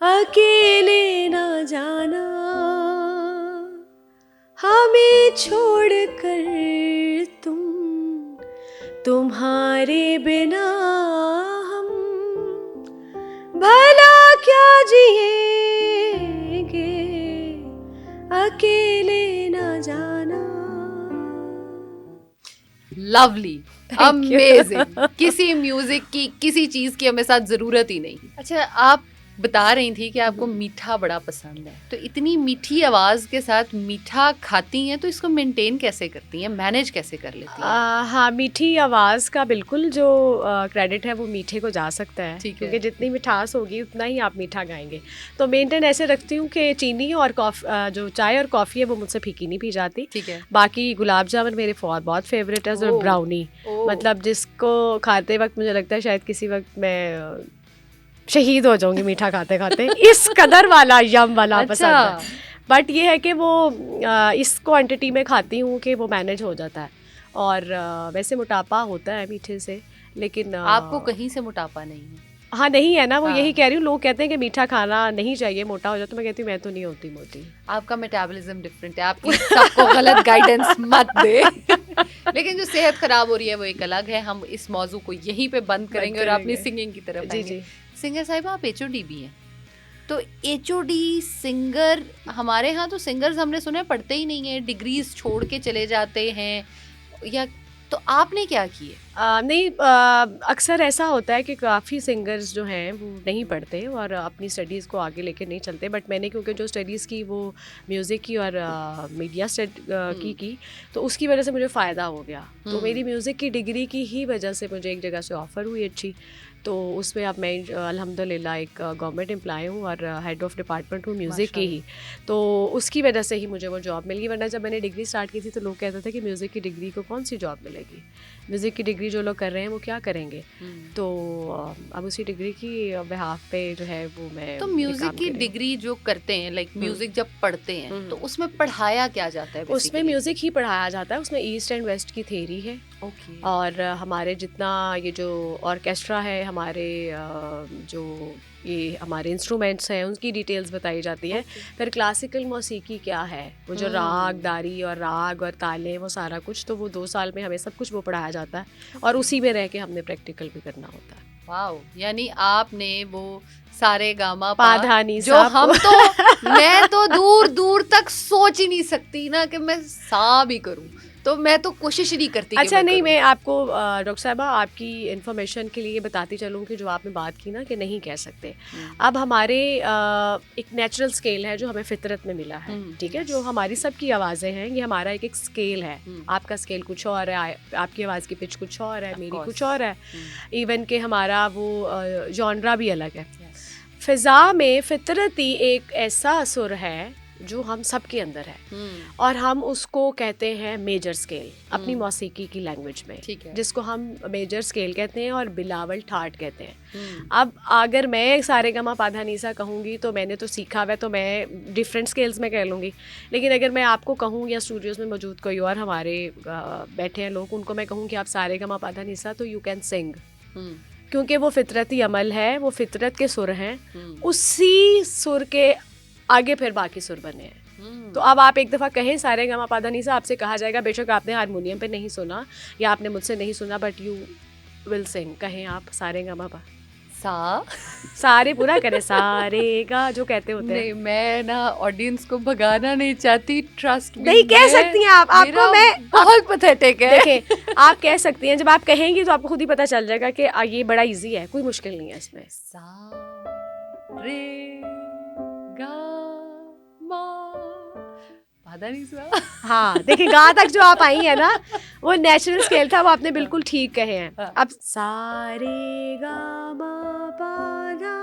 अकेले ना जाना हमें छोड़कर तुम, तुम्हारे बिना हम भला क्या जिएंगे, अकेले ना जाना। Lovely, amazing. किसी म्यूजिक की, किसी चीज की हमें साथ जरूरत ही नहीं। अच्छा, आप बता रही थी कि आपको मीठा बड़ा पसंद है, तो इतनी मीठी आवाज के साथ मीठा खाती हैं तो इसको मेंटेन कैसे करती हैं, मैनेज कैसे कर लेती हैं? हाँ, मीठी आवाज़ का बिल्कुल जो क्रेडिट है वो मीठे को जा सकता है, क्योंकि जितनी मिठास होगी उतना ही आप मीठा गाएंगे। तो मेंटेन ऐसे रखती हूँ कि चीनी और जो चाय और कॉफ़ी है वो मुझसे फीकी नहीं पी जाती। ठीक है। बाकी गुलाब जामुन मेरे बहुत फेवरेट है, और ब्राउनी, मतलब जिसको खाते वक्त मुझे लगता है शायद किसी वक्त मैं शहीद हो जाऊंगी मीठा खाते खाते, इस कदर वाला यम वाला पसंद है। बट ये है कि वो इस क्वांटिटी में खाती हूँ कि वो मैनेज हो जाता है। और वैसे मोटापा होता है मीठे से, लेकिन आपको कहीं से मोटापा नहीं है? हाँ, नहीं है ना, वो यही कह रही हूँ। लोग कहते हैं कि मीठा खाना नहीं चाहिए, मोटा हो जाए, तो मैं कहती हूँ मैं तो नहीं होती मोटी। आपका मेटाबॉलिज्म डिफरेंट है, आपकी सबको गलत गाइडेंस मत दे। लेकिन जो सेहत खराब हो रही है वो एक अलग है। हम इस मौजू को यहीं पे बंद करेंगे और अपनी सिंगिंग की तरफ आएंगे। सिंगर साहिबा, आप HOD भी हैं, तो HOD सिंगर, हमारे यहाँ तो सिंगर्स हमने सुना पढ़ते ही नहीं है, डिग्रीज छोड़ के चले जाते हैं, या तो आपने क्या किए? नहीं, अक्सर ऐसा होता है कि काफ़ी सिंगर्स जो हैं वो नहीं पढ़ते और अपनी स्टडीज़ को आगे लेके नहीं चलते। बट मैंने क्योंकि जो स्टडीज़ की वो म्यूज़िक की और मीडिया की, तो उसकी वजह से मुझे फ़ायदा हो गया। तो मेरी म्यूज़िक की डिग्री की ही वजह से मुझे एक जगह से ऑफ़र हुई अच्छी, तो उसमें अब मैं अल्हम्दुलिल्लाह एक गवर्नमेंट एम्प्लॉय हूँ और हेड ऑफ़ डिपार्टमेंट हूँ म्यूज़िक की ही। तो उसकी वजह से ही मुझे वो जॉब मिल गई, वरना जब मैंने डिग्री स्टार्ट की थी तो लोग कहते थे कि म्यूज़िक की डिग्री को कौन सी जॉब मिलेगी, म्यूज़िक की डिग्री जो लोग कर रहे हैं वो क्या करेंगे। तो अब उसी डिग्री की बिहाफ पे जो है वो मैं, तो म्यूजिक की डिग्री जो करते हैं, लाइक म्यूजिक जब पढ़ते हैं तो उसमें पढ़ाया क्या जाता है? उसमें म्यूज़िक ही पढ़ाया जाता है, उसमें ईस्ट एंड वेस्ट की थ्योरी है। और हमारे जितना ये जो ऑर्केस्ट्रा है, हमारे जो ये हमारे इंस्ट्रूमेंट्स हैं उनकी डिटेल्स बताई जाती है। फिर क्लासिकल मौसीकी क्या है, वो जो राग दारी और राग और ताले, वो सारा कुछ, तो वो 2 साल में हमें सब कुछ वो पढ़ाया जाता है और उसी में रह के हमने प्रैक्टिकल भी करना होता है। वाओ, यानी आपने वो सारे गामा पाधानी जो हम तो मैं तो दूर दूर तक सोच ही नहीं सकती ना कि मैं सा भी करूं, तो मैं तो कोशिश ही नहीं करती। अच्छा, नहीं, मैं आपको डॉक्टर साहबा आपकी इन्फॉर्मेशन के लिए बताती चलूँ कि जो आपने बात की ना कि नहीं कह सकते, अब हमारे एक नेचुरल स्केल है जो हमें फितरत में मिला है, ठीक है, जो हमारी सबकी आवाज़ें हैं, ये हमारा एक स्केल है। आपका स्केल कुछ और है, आपकी आवाज़ की पिच कुछ और है, मेरी कुछ और है, इवन के हमारा वो जॉनरा भी अलग है। फ़िज़ा में फितरती एक ऐसा असुर है जो हम सब के अंदर है, और हम उसको कहते हैं मेजर स्केल अपनी मौसीकी की लैंग्वेज में, जिसको हम मेजर स्केल कहते हैं और बिलावल ठाट कहते हैं। अब अगर मैं सारे गमा पाधा नीसा कहूँगी तो मैंने तो सीखा हुआ है, तो मैं डिफरेंट स्केल्स में कह लूँगी। लेकिन अगर मैं आपको कहूँ या स्टूडियोज़ में मौजूद कोई और हमारे बैठे हैं लोग, उनको मैं कहूँ कि आप सारे गमा पाधा नीसा, तो यू कैन सिंग, क्योंकि वो फितरती अमल है, वो फितरत के सुर हैं, उसी सुर के आगे फिर बाकी सुर बने हैं। तो अब आप एक दफ़ा कहें सारे गामा पाधा नीसा, आपसे कहा जाएगा, बेशक आपने हारमोनियम पे नहीं सुना या आपने मुझसे नहीं सुना, बट यू विल सिंग। कहें आप सारे गामा पा सा, सारे पूरा करें, सारे गा जो कहते होते हैं। नहीं, मैं ना ऑडियंस को भगाना नहीं चाहती, ट्रस्ट नहीं, कह सकती हैं आप, आपको मैं बहुत पैथेटिक है। देखें, आप कह सकती हैं, जब आप कहेंगी तो आपको खुद ही पता चल जाएगा कि ये बड़ा इजी है, कोई मुश्किल नहीं है इसमें। सा रे गा मा पाधा नीसा। हाँ, देखिए, गा तक जो आप आई है ना, वो नेचुरल स्केल था, वो आपने बिल्कुल ठीक कहे हैं। अब सारे गा मा पा धा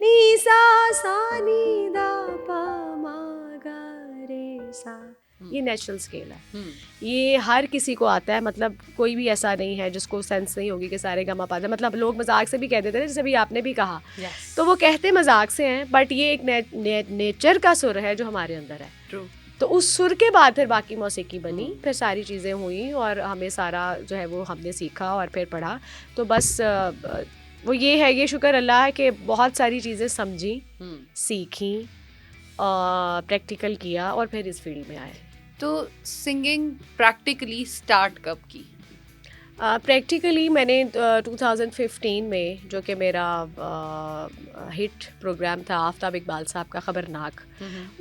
नी सा सा नी दा पा मा गा रे सा, ये नेचुरल स्केल है, ये हर किसी को आता है। मतलब कोई भी ऐसा नहीं है जिसको सेंस नहीं होगी कि सारे गामा पाधा, मतलब लोग मजाक से भी कह देते हैं, जैसे भी आपने भी कहा, तो वो कहते मजाक से हैं, बट ये एक नेचर का सुर है जो हमारे अंदर है। ट्रू। तो उस सुर के बाद फिर बाकी मौसीकी बनी, फिर सारी चीज़ें हुई और हमें सारा जो है वो हमने सीखा और फिर पढ़ा। तो बस वो ये है, ये शुक्र अल्लाह है कि बहुत सारी चीज़ें समझी, सीखी, प्रैक्टिकल किया और फिर इस फील्ड में आए। तो सिंगिंग प्रैक्टिकली स्टार्ट कब की? प्रैक्टिकली मैंने 2015 में, जो कि मेरा हिट प्रोग्राम था आफताब इकबाल साहब का खबरनाक,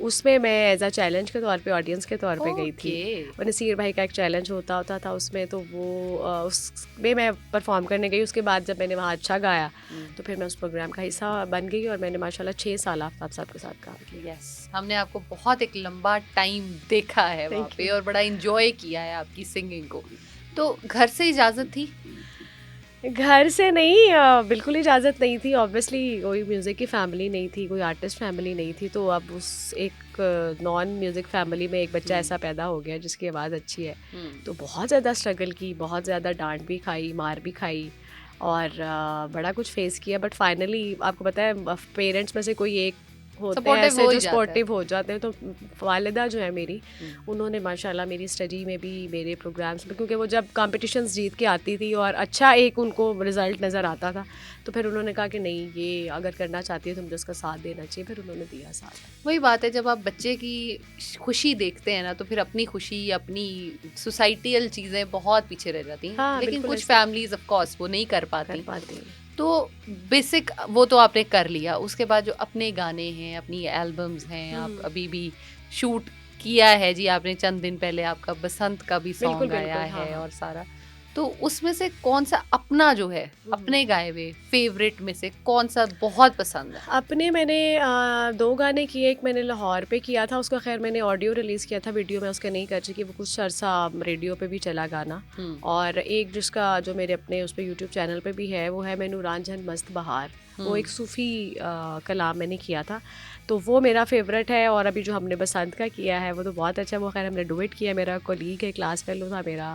उसमें मैं एज अ चैलेंज के तौर पे, ऑडियंस के तौर पे गई थी। और नसीर भाई का एक चैलेंज होता था उसमें, तो वो उसमें मैं परफॉर्म करने गई। उसके बाद जब मैंने वहाँ अच्छा गाया तो फिर मैं उस प्रोग्राम का हिस्सा बन गई और मैंने माशाल्लाह 6 साल आफताब साहब के साथ काम किया। यस, हमने आपको बहुत एक लंबा टाइम देखा है वहाँ पे और बड़ा इंजॉय किया है आपकी सिंगिंग को। तो घर से इजाज़त थी? घर से नहीं, बिल्कुल इजाज़त नहीं थी। ऑब्वियसली कोई म्यूज़िक की फैमिली नहीं थी, कोई आर्टिस्ट फैमिली नहीं थी। तो अब उस एक नॉन म्यूज़िक फैमिली में एक बच्चा ऐसा पैदा हो गया जिसकी आवाज़ अच्छी है, तो बहुत ज़्यादा स्ट्रगल की, बहुत ज़्यादा डांट भी खाई, मार भी खाई और बड़ा कुछ फेस किया। बट फाइनली आपको पता है पेरेंट्स में से कोई एक होते हैं ऐसे जो सपोर्टिव हो जाते हैं। तो वालिदा जो है मेरी, उन्होंने माशाल्लाह मेरी स्टडी में भी, मेरे प्रोग्राम्स में, क्योंकि वो जब कॉम्पिटिशन्स जीत के आती थी और अच्छा एक उनको रिज़ल्ट नज़र आता था, तो फिर उन्होंने कहा कि नहीं, ये अगर करना चाहती है तो मुझे उसका साथ देना चाहिए। फिर उन्होंने दिया साथ। वही बात है, जब आप बच्चे की खुशी देखते हैं ना, तो फिर अपनी खुशी, अपनी सोसाइटियल चीज़ें बहुत पीछे रह जाती हैं। हाँ, लेकिन कुछ फैमिलीज ऑफ कोर्स वो नहीं कर पाती। तो बेसिक वो तो आपने कर लिया। उसके बाद जो अपने गाने हैं, अपनी एल्बम्स हैं, आप अभी भी शूट किया है जी आपने, चंद दिन पहले आपका बसंत का भी सॉन्ग आया है और सारा। तो उसमें से कौन सा अपना जो है, अपने गाए हुए फेवरेट में से कौन सा बहुत पसंद है? अपने मैंने 2 गाने किए। एक मैंने लाहौर पे किया था, उसका खैर मैंने ऑडियो रिलीज़ किया था, वीडियो में उसका नहीं कर सकी, वो कुछ अरसा रेडियो पे भी चला गाना। और एक जिसका जो मेरे अपने उस पर यूट्यूब चैनल पे भी है, वो है मैं नूरान जहन मस्त बहार। वो एक सूफ़ी कलाम मैंने किया था, तो वो मेरा फेवरेट है। और अभी जो हमने बसंत का किया है वो तो बहुत अच्छा है। वो खैर हमने डुएट किया, मेरा कोलीग है, क्लास फेलो था मेरा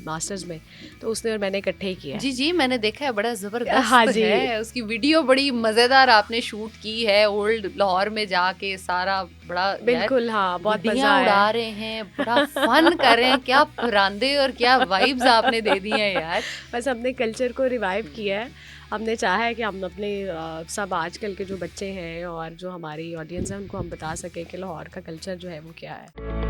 मास्टर्स में, तो उसने और मैंने इकट्ठे ही किया। जी जी, मैंने देखा है, बड़ा ज़बरदस्त। हाँ जी, है उसकी वीडियो बड़ी मज़ेदार आपने शूट की है, ओल्ड लाहौर में जाके सारा बड़ा। बिल्कुल, हाँ, बहुत मज़ा आया। उड़ा रहे हैं, बड़ा फन कर रहे हैं, क्या परांदे और क्या वाइब्स आपने दे दी हैं यार। बस हमने कल्चर को रिवाइव किया है। हमने चाहा है कि हम अपने सब आजकल के जो बच्चे हैं और जो हमारी ऑडियंस है उनको हम बता सकें कि लाहौर का कल्चर जो है वो क्या है।